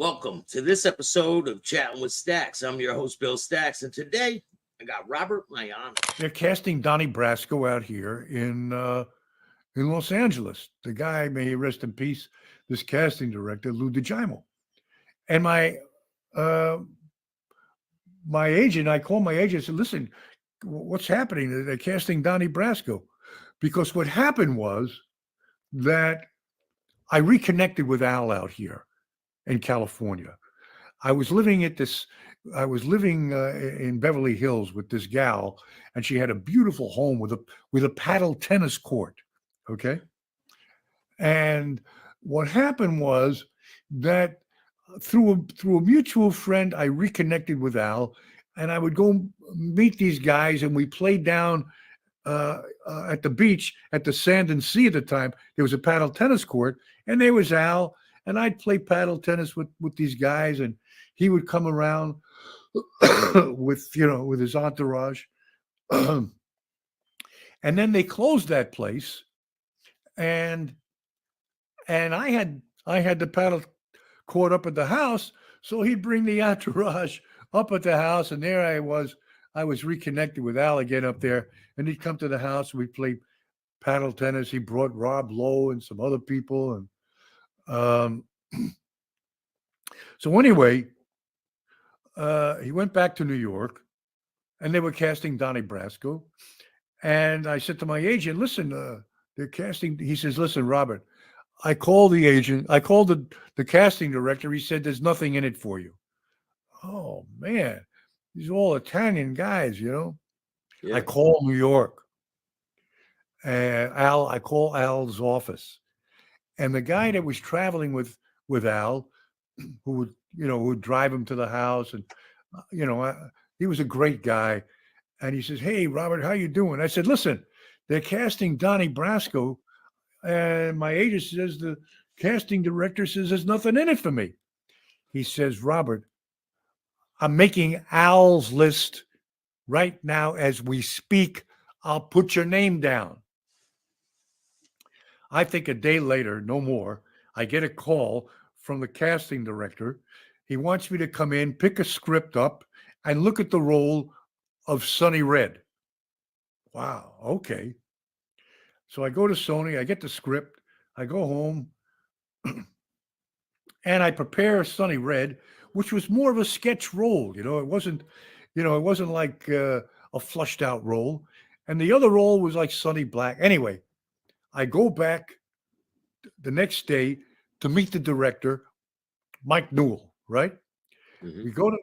Welcome to this episode of Chatting with Stacks. I'm your host, Bill Stacks, and today I got Robert Miano. They're casting Donnie Brasco out here in Los Angeles. The guy, may he rest in peace, this casting director, Lou DeGimo. And my agent, I called my agent and said, listen, what's happening? They're casting Donnie Brasco. Because what happened was that I reconnected with Al out here in California. I was living in Beverly Hills with this gal, and she had a beautiful home with a paddle tennis court. Okay. And what happened was that through a mutual friend, I reconnected with Al, and I would go meet these guys, and we played down at the beach at the Sand and Sea at the time. There was a paddle tennis court, and there was Al, and I'd play paddle tennis with these guys, and he would come around with his entourage. And then they closed that place, and I had the paddle court up at the house, so he'd bring the entourage up at the house, and there I was reconnected with Al again up there, and he'd come to the house, and we'd play paddle tennis. He brought Rob Lowe and some other people, and so anyway, he went back to New York, and they were casting Donnie Brasco. And I said to my agent, listen, they're casting. He says, listen, Robert, I called the agent. I called the casting director. He said, there's nothing in it for you. Oh, man. These are all Italian guys, Yeah. I call New York. And I call Al's office. And the guy that was traveling with Al, who would drive him to the house, and he was a great guy. And he says, "Hey, Robert, how you doing?" I said, "Listen, they're casting Donnie Brasco, and my agent says the casting director says there's nothing in it for me." He says, "Robert, I'm making Al's list right now as we speak. I'll put your name down." I think a day later, no more, I get a call from the casting director. He wants me to come in, pick a script up, and look at the role of Sonny Red. Wow, okay. So I go to Sony, I get the script, I go home, and I prepare Sonny Red, which was more of a sketch role. It wasn't like a flushed out role. And the other role was like Sonny Black. Anyway, I go back the next day to meet the director, Mike Newell, right? Mm-hmm.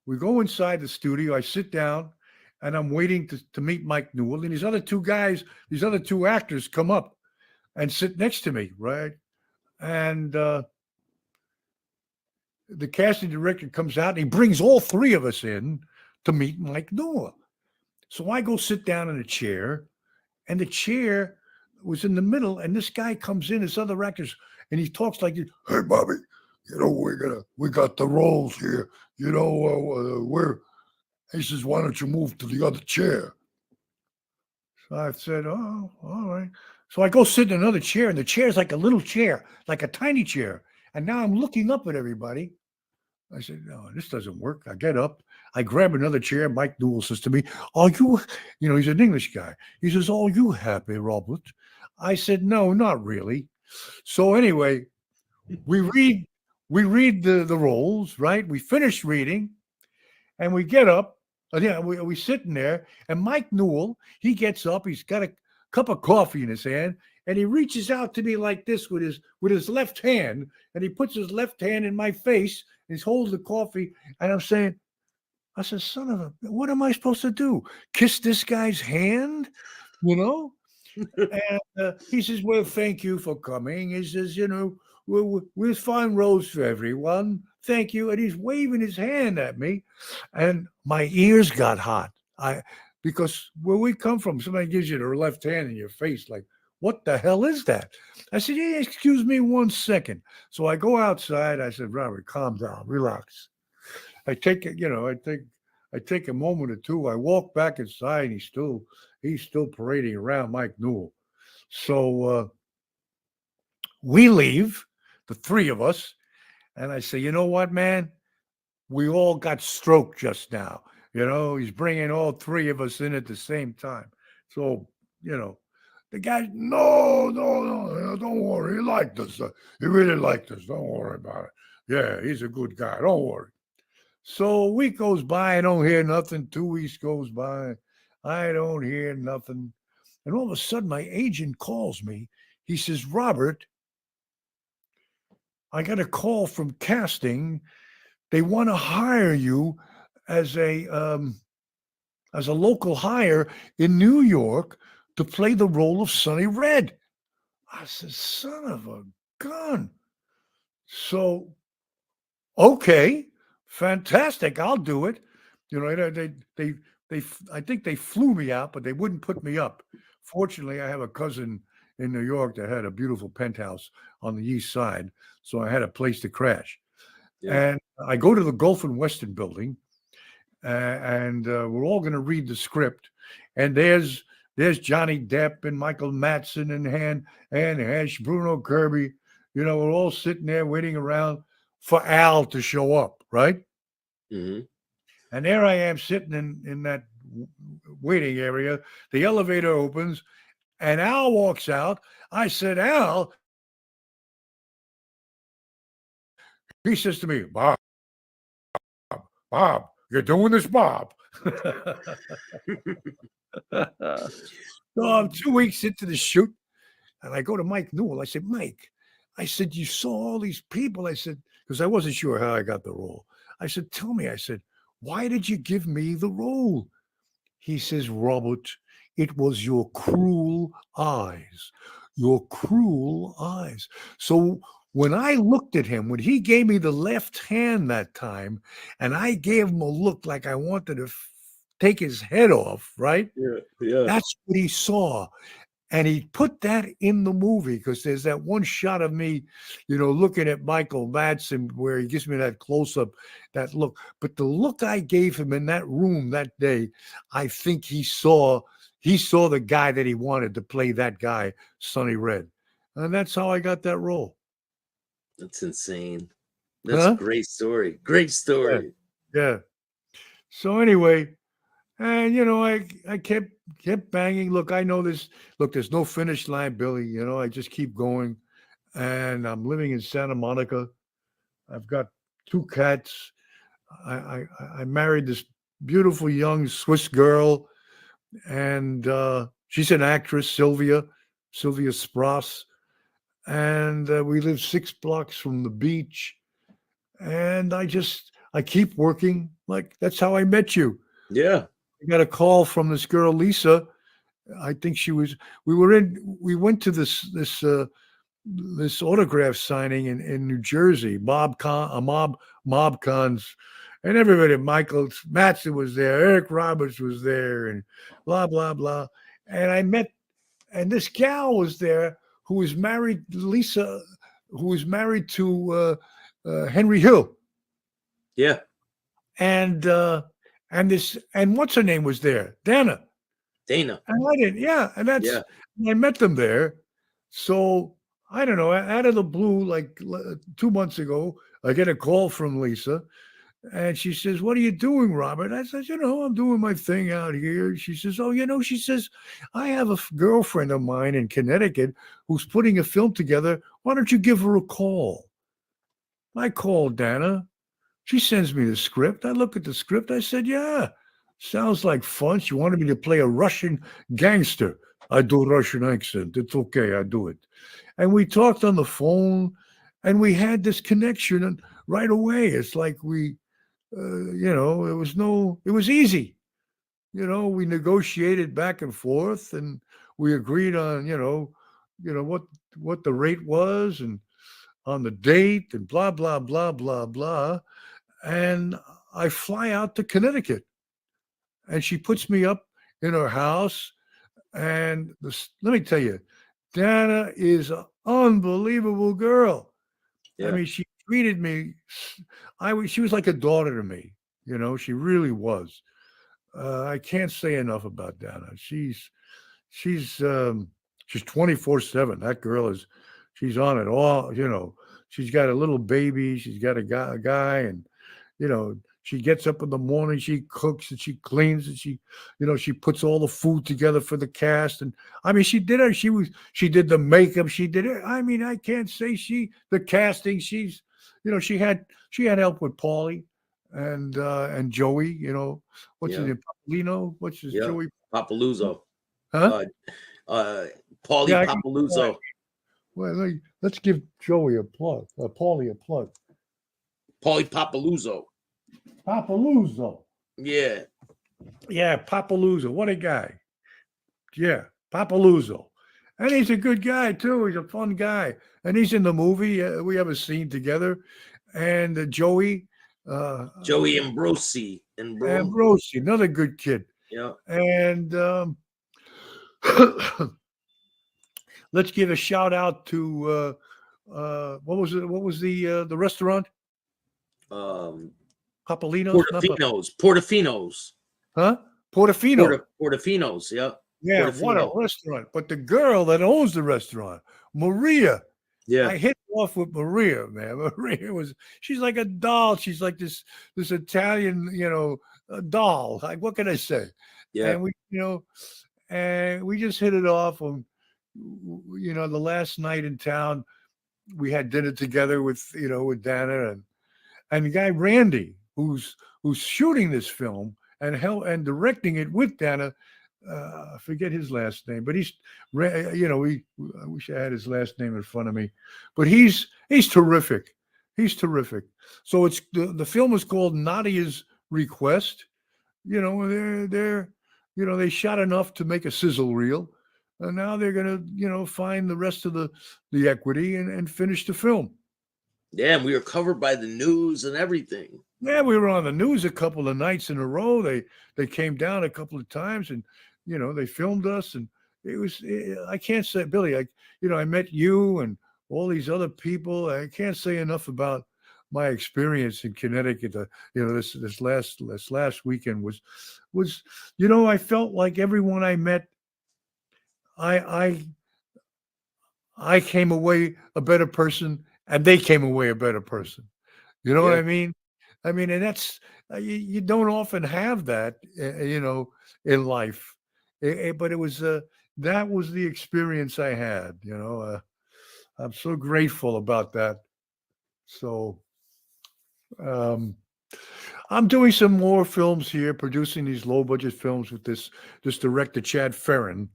We go inside the studio. I sit down, and I'm waiting to meet Mike Newell. And these other two actors come up and sit next to me, right? And the casting director comes out, and he brings all three of us in to meet Mike Newell. So I go sit down in a chair, and the chair was in the middle, and this guy comes in, this other actors, and he talks like, "Hey, Bobby, we got the roles here. He says, why don't you move to the other chair?" So I said, "Oh, all right." So I go sit in another chair, and the chair is like a little chair, like a tiny chair. And now I'm looking up at everybody. I said, "No, this doesn't work." I get up, I grab another chair. Mike Newell says to me, "Are you," he's an English guy. He says, "Are you happy, Robert?" I said, "No, not really." So anyway, we read the roles, right? We finish reading, and we get up. We sitting there, and Mike Newell, he gets up. He's got a cup of coffee in his hand, and he reaches out to me like this with his left hand, and he puts his left hand in my face, and he holds the coffee, and I'm saying, I said, "Son of a, what am I supposed to do? Kiss this guy's hand?" And he says, "Well, thank you for coming." He says, we'll find roles for everyone. Thank you." And he's waving his hand at me, and my ears got hot. Because where we come from, somebody gives you their left hand in your face, like, what the hell is that? I said, "Yeah, excuse me 1 second." So I go outside. I said, "Robert, calm down, relax." I take it, I take a moment or two. I walk back inside, and he's still parading around Mike Newell. So we leave, the three of us, And I say, you know what, man? We all got stroked just now. He's bringing all three of us in at the same time. So, you know, the guy, no, no, no, don't worry. He liked us. He really liked us. Don't worry about it. Yeah, he's a good guy. Don't worry. So a week goes by. I don't hear nothing. 2 weeks goes by. I don't hear nothing. And all of a sudden, my agent calls me. He says, Robert, I got a call from casting. They want to hire you as a local hire in New York to play the role of Sonny Red. I said, son of a gun. So, okay, fantastic. I'll do it. They I think they flew me out, but they wouldn't put me up. Fortunately, I have a cousin in New York that had a beautiful penthouse on the east side, so I had a place to crash. Yeah. And I go to the Gulf and Western building, and we're all going to read the script. And there's Johnny Depp and Michael Madsen and Anne Hesh, Bruno Kirby. We're all sitting there waiting around for Al to show up, right? Mm-hmm. And there I am sitting in that waiting area. The elevator opens, and Al walks out. I said, Al. He says to me, Bob, you're doing this, Bob. So I'm 2 weeks into the shoot, and I go to Mike Newell. I said, Mike, I said, you saw all these people. I said, because I wasn't sure how I got the role. I said, tell me, I said, why did you give me the role? He says, Robert, it was your cruel eyes. Your cruel eyes. So when I looked at him, when he gave me the left hand that time, and I gave him a look like I wanted to take his head off, right? Yeah. That's what he saw. And he put that in the movie because there's that one shot of me, looking at Michael Madsen where he gives me that close-up, that look. But the look I gave him in that room that day, I think he saw the guy that he wanted to play that guy, Sonny Red. And that's how I got that role. That's insane. That's a great story. Great story. Yeah. So anyway, and I kept banging. Look, I know this. Look, there's no finish line, Billy. I just keep going, and I'm living in Santa Monica. I've got 2 cats. I married this beautiful young Swiss girl, and she's an actress, Sylvia Spross, and we live 6 blocks from the beach. And I keep working. Like that's how I met you. Yeah. I got a call from this girl, Lisa. I think we went to this autograph signing in New Jersey, mob cons, and everybody, Michael Madsen was there, Eric Roberts was there, and blah, blah, blah. And this gal was there who was married, Lisa, who was married to Henry Hill. Yeah. And what's her name was there? Dana. And I didn't, yeah. And I met them there. So I don't know, out of the blue, like 2 months ago, I get a call from Lisa and she says, what are you doing, Robert? I said, I'm doing my thing out here. She says, she says, I have a girlfriend of mine in Connecticut who's putting a film together. Why don't you give her a call? I called Dana. She sends me the script. I look at the script. I said, yeah, sounds like fun. She wanted me to play a Russian gangster. I do Russian accent. It's okay. I do it. And we talked on the phone and we had this connection right away. It's like it was easy. We negotiated back and forth and we agreed on, what the rate was and on the date and blah, blah, blah, blah, blah. And I fly out to Connecticut and she puts me up in her house. And let me tell you, Dana is an unbelievable girl. Yeah. I mean, she treated me, she was like a daughter to me. She really was. I can't say enough about Dana. She's 24/7. That girl she's on it all, she's got a little baby. She's got a guy, and you know, she gets up in the morning, she cooks and she cleans and she puts all the food together for the cast. And I mean, she did it. She did the makeup. She did it. I mean, I can't say the casting. She had help with Paulie and Joey. What's his Yeah. name? Paulino. What's his Yeah. Joey? Papaluzzo. Huh? Paulie Yeah. Papaluzzo. Well, let's give Joey a plug. Paulie a plug. Paulie Papaluzzo. Papaluzzo. Yeah. Yeah, Papaluzzo. What a guy. Yeah, Papaluzzo. And he's a good guy, too. He's a fun guy. And he's in the movie. We have a scene together. And Joey. Joey Ambrosi. Ambrosi, another good kid. Yeah. And let's give a shout out to what was it? What was the restaurant? Papalino's? Portofino's. Huh? Portofino. Portofino's, yeah. Yeah, Portofino. what a restaurant. But the girl that owns the restaurant, Maria. Yeah. I hit off with Maria, man. She's like a doll. She's like this Italian, doll. Like, what can I say? Yeah. And we just hit it off. The last night in town, we had dinner together with Dana and the guy Randy, who's shooting this film and directing it with Dana. I forget his last name, but I wish I had his last name in front of me, but he's terrific. He's terrific. So it's the film is called Nadia's Request. They shot enough to make a sizzle reel, and now they're gonna find the rest of the equity and finish the film. Yeah, and we were covered by the news and everything. Yeah, we were on the news a couple of nights in a row. They came down a couple of times, and they filmed us, and I can't say, Billy, I met you and all these other people. I can't say enough about my experience in Connecticut. This last weekend was I felt like everyone I met, I came away a better person, and they came away a better person. You know what I mean? And that's you don't often have that, in life. But it was that was the experience I had. I'm so grateful about that. So I'm doing some more films here, producing these low budget films with this director Chad Ferrin.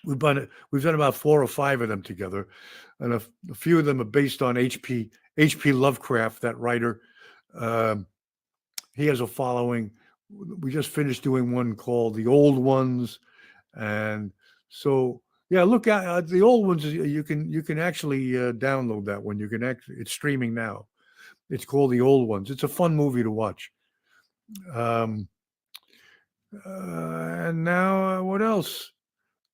We've done about 4 or 5 of them together, and a few of them are based on H.P. Lovecraft, that writer. He has a following. We just finished doing one called The Old Ones, and so look at The Old Ones. You can actually download that one. It's streaming now. It's called The Old Ones. It's a fun movie to watch. And now what else?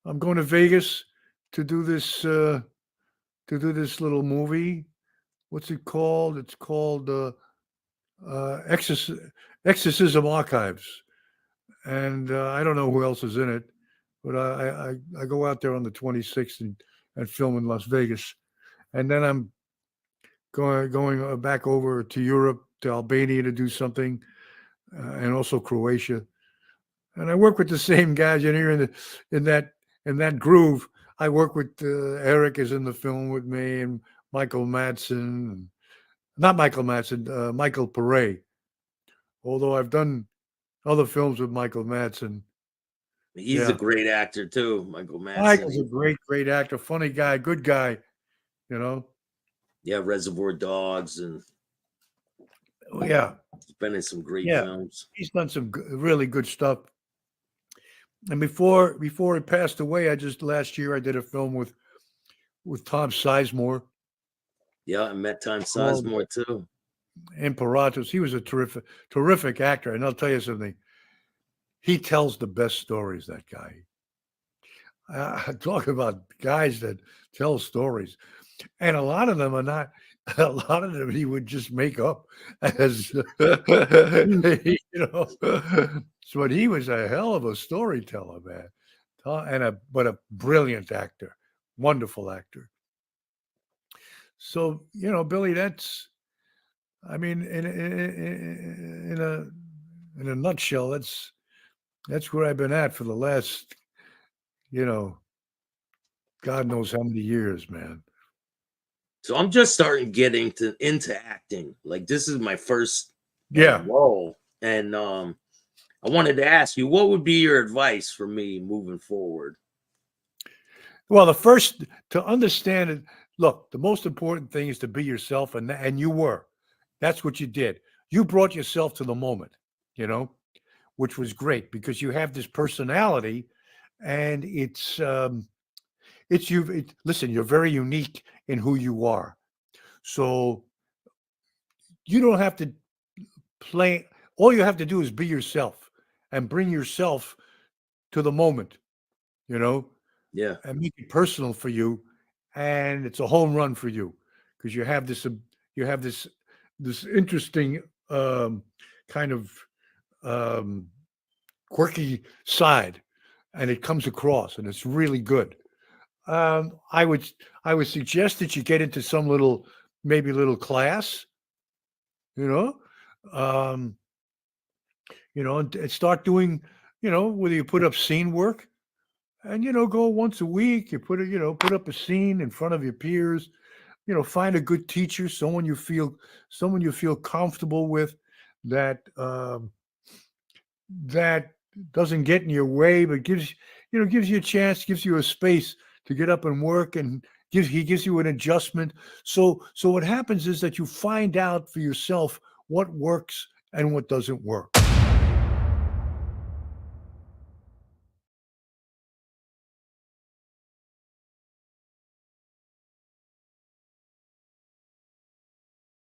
I'm going to Vegas to do this little movie. What's it called? It's called Exorcism Archives, and I don't know who else is in it, but I go out there on the 26th and film in Las Vegas, and then I'm going back over to Europe, to Albania, to do something, and also Croatia, and I work with the same guys in here in that groove. I work with Eric is in the film with me, and Michael Madsen, not Michael Madsen, Michael Pare. Although I've done other films with Michael Madsen. He's a great actor too, Michael Madsen. Michael's a great actor, funny guy, good guy, Yeah, Reservoir Dogs, and he's been in some great films. He's done some really good stuff. And before he passed away, last year I did a film with Tom Sizemore. Yeah, I met Tom Sizemore too. Imperatos. He was a terrific actor, and I'll tell you something. He tells the best stories. That guy. Talk about guys that tell stories, and a lot of them are not. A lot of them he would just make up as but he was a hell of a storyteller, man, but a brilliant actor, wonderful actor. So, Billy, that's, I mean, in a nutshell, that's where I've been at for the last, you know, God knows how many years, man. So I'm just starting getting into acting. Like this is my first Yeah. role, and I wanted to ask you, what would be your advice for me moving forward? Well, the first to understand it, look, the most important thing is to be yourself, and you were. That's what you did. You brought yourself to the moment, which was great because you have this personality, and it's you. Listen, you're very unique in who you are, so you don't have to play. All you have to do is be yourself and bring yourself to the moment, you know, Yeah, and make it personal for you, and it's a home run for you because you have this interesting kind of um, quirky side, and it comes across, and it's really good. Um, I would I would suggest that you get into some maybe little class, you know, um, and start doing, whether you put up scene work and go once a week. You put up a scene in front of your peers. Find a good teacher, someone you feel comfortable with, that that doesn't get in your way, but gives you a chance, gives you a space to get up and work, and gives you an adjustment. So what happens is that you find out for yourself what works and what doesn't work.